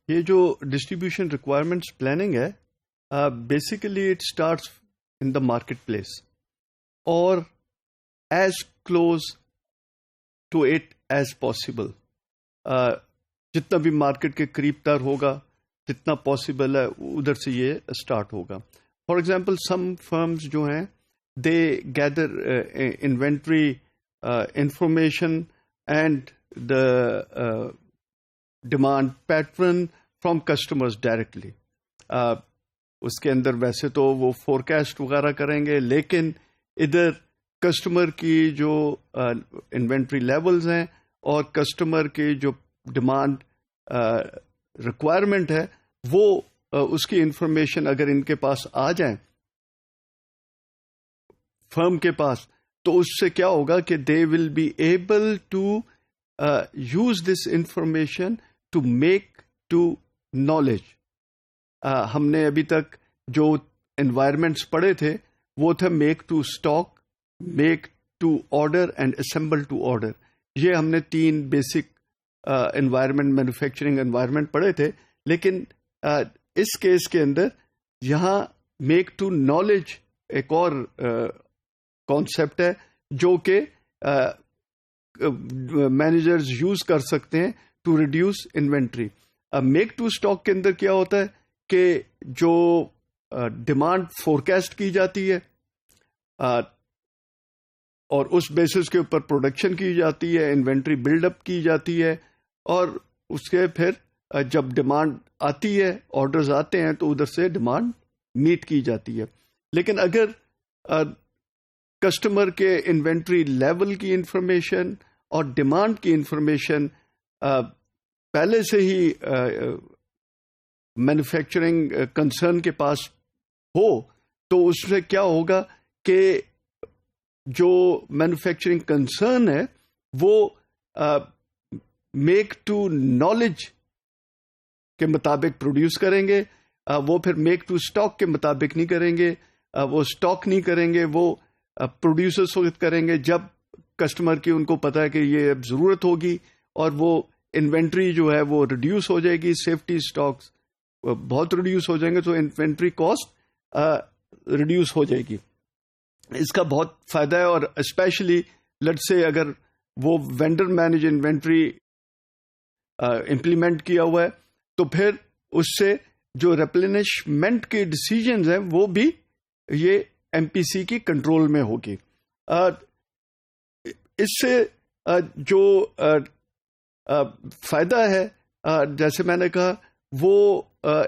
یہ جو distribution requirements planning ہے basically it starts in the market place اور as close to it as possible. جتنا بھی مارکیٹ کے قریب تر ہوگا جتنا پاسبل ہے ادھر سے یہ اسٹارٹ ہوگا. فار ایگزامپل سم فرمز جو ہیں they gather inventory information and the demand pattern from customers directly. اس کے اندر ویسے تو وہ فورکاسٹ وغیرہ کریں گے لیکن ادھر کسٹمر کی جو انوینٹری لیولز ہیں اور کسٹمر کی جو ڈیمانڈ ریکوائرمنٹ ہے وہ اس کی انفارمیشن اگر ان کے پاس آ جائیں فرم کے پاس تو اس سے کیا ہوگا کہ they will be able to use this information to make to knowledge. ہم نے ابھی تک جو انوائرمنٹس پڑھے تھے وہ تھے make to stock, make to order and assemble to order. یہ ہم نے 3 بیسک انوائرمنٹ مینوفیکچرنگ انوائرمنٹ پڑھے تھے. لیکن اس کیس کے اندر یہاں میک ٹو نالج ایک اور کانسیپٹ ہے جو کہ مینیجرز یوز کر سکتے ہیں to reduce inventory. Make to stock کے اندر کیا ہوتا ہے کہ جو ڈیمانڈ فورکاسٹ کی جاتی ہے اور اس بیسس کے اوپر پروڈکشن کی جاتی ہے، انوینٹری بلڈ اپ کی جاتی ہے اور اس کے پھر جب ڈیمانڈ آتی ہے آرڈرز آتے ہیں تو ادھر سے ڈیمانڈ میٹ کی جاتی ہے. لیکن اگر کسٹمر کے انوینٹری لیول کی انفارمیشن اور ڈیمانڈ کی انفارمیشن پہلے سے ہی مینوفیکچرنگ کنسرن کے پاس ہو تو اس سے کیا ہوگا کہ جو مینوفیکچرنگ کنسرن ہے وہ میک ٹو نالج کے مطابق پروڈیوس کریں گے. وہ پھر میک ٹو اسٹاک کے مطابق نہیں کریں گے، وہ اسٹاک نہیں کریں گے، وہ پروڈیوسرس وقت کریں گے جب کسٹمر کی ان کو پتا ہے کہ یہ اب ضرورت ہوگی اور وہ انوینٹری جو ہے وہ ریڈیوس ہو جائے گی، سیفٹی اسٹاکس بہت ریڈیوس ہو جائیں گے تو انوینٹری کاسٹ ریڈیوس ہو جائے گی. اس کا بہت فائدہ ہے اور اسپیشلی لیٹ سے اگر وہ وینڈر مینج انوینٹری امپلیمنٹ کیا ہوا ہے تو پھر اس سے جو ریپلینشمنٹ کے ڈیسیجنز ہیں وہ بھی یہ ایم پی سی کی کنٹرول میں ہوگی. اس سے جو فائدہ ہے جیسے میں نے کہا وہ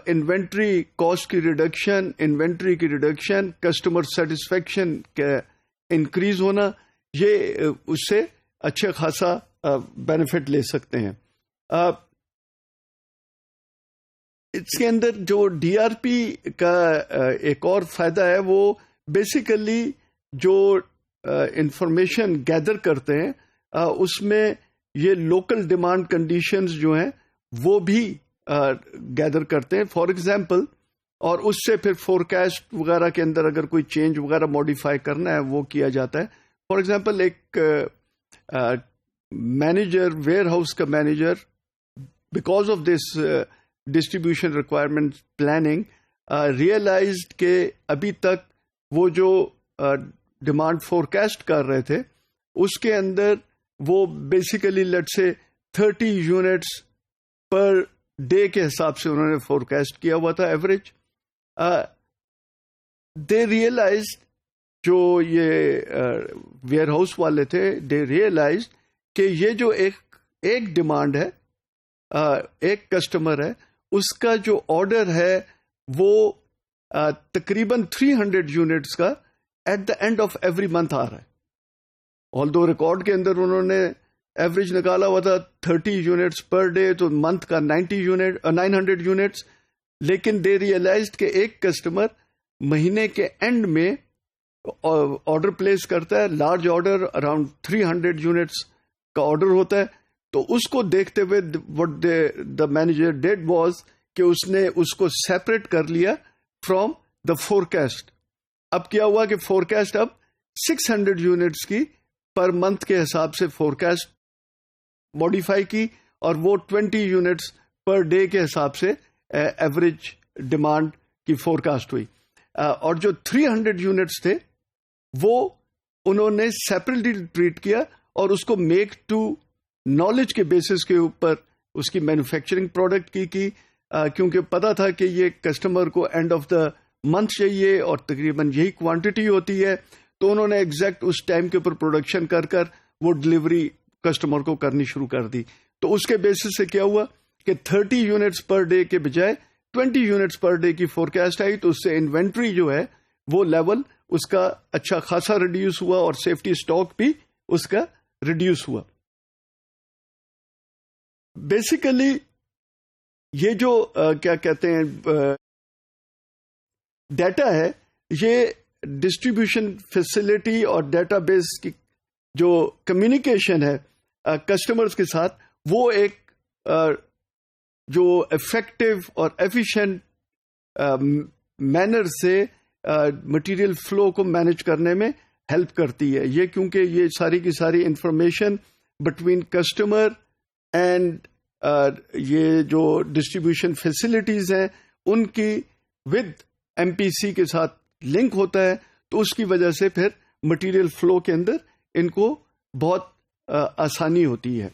انوینٹری کاسٹ کی ریڈکشن، انوینٹری کی ریڈکشن، کسٹمر سیٹسفیکشن کا انکریز ہونا، یہ اس سے اچھا خاصا بینیفٹ لے سکتے ہیں. اس کے اندر جو ڈی آر پی کا ایک اور فائدہ ہے وہ بیسیکلی جو انفارمیشن گیدر کرتے ہیں اس میں یہ لوکل ڈیمانڈ کنڈیشنز جو ہیں وہ بھی گیدر کرتے ہیں. فار ایگزامپل اور اس سے پھر فورکاسٹ وغیرہ کے اندر اگر کوئی چینج وغیرہ ماڈیفائی کرنا ہے وہ کیا جاتا ہے. فار ایگزامپل ایک مینیجر، ویئر ہاؤس کا manager, because of this distribution requirement planning realised کہ ابھی تک وہ جو ڈیمانڈ فورکاسٹ کر رہے تھے اس کے اندر وہ بیسیکلی لیٹ سے 30 یونٹس پر ڈے کے حساب سے انہوں نے فورکاسٹ کیا ہوا تھا ایوریج. دے ریئلائزڈ جو یہ ویئر ہاؤس والے تھے دے ریئلائزڈ کہ یہ جو ایک ڈیمانڈ ہے، ایک کسٹمر ہے، اس کا جو آرڈر ہے وہ تقریباً 300 یونٹس کا at the end of every month آ رہا ہے. آلدو ریکارڈ کے اندر انہوں نے ایوریج نکالا ہوا تھا 30 یونٹس پر ڈے تو منتھ کا 900 یونٹس. لیکن دے ریئلائزڈ کہ ایک کسٹمر مہینے کے اینڈ میں آرڈر پلیس کرتا ہے، لارج آرڈر اراؤنڈ 300 یونٹس کا آرڈر ہوتا ہے. تو اس کو دیکھتے ہوئے what the manager did was کہ اس نے اس کو سیپریٹ کر لیا فرام دا فورکاسٹ. اب کیا ہوا کہ فورکاسٹ اب 600 یونٹس کی پر منتھ کے حساب سے فورکاسٹ ماڈیفائی کی اور وہ 20 یونٹس پر ڈے کے حساب سے ایوریج ڈیمانڈ کی فورکاسٹ ہوئی. اور جو 300 یونٹس تھے وہ انہوں نے سیپریٹلی ٹریٹ کیا اور اس کو میک ٹو نالج کے بیسس کے اوپر اس کی مینوفیکچرنگ پروڈکٹ کی کیونکہ پتا تھا کہ یہ کسٹمر کو اینڈ آف دا منتھ چاہیے اور تقریباً یہی کوانٹٹی ہوتی ہے، تو انہوں نے ایگزیکٹ اس ٹائم کے اوپر پروڈکشن کر وہ ڈلیوری کسٹمر کو کرنی شروع کر دی. تو اس کے بیسس سے کیا ہوا کہ 30 یونٹس پر ڈے کے بجائے 20 یونٹس پر ڈے کی فورکاسٹ آئی. تو اس سے انوینٹری جو ہے وہ لیول اس کا اچھا خاصا ریڈیوس ہوا اور سیفٹی اسٹاک بھی اس کا ریڈیوس ہوا. بیسیکلی یہ جو کیا کہتے ہیں ڈیٹا ہے، یہ ڈسٹریبیوشن فیسلٹی اور ڈیٹا بیس کی جو کمیونیکیشن ہے کسٹمرز کے ساتھ، وہ ایک جو افیکٹو اور ایفیشینٹ مینر سے مٹیریل فلو کو مینج کرنے میں ہیلپ کرتی ہے. یہ کیونکہ یہ ساری کی ساری انفارمیشن بٹوین کسٹمر اینڈ یہ جو ڈسٹریبیوشن فیسلٹیز ہیں ان کی ود MPC کے ساتھ لنک ہوتا ہے، تو اس کی وجہ سے پھر مٹیریل فلو کے اندر ان کو بہت آسانی ہوتی ہے.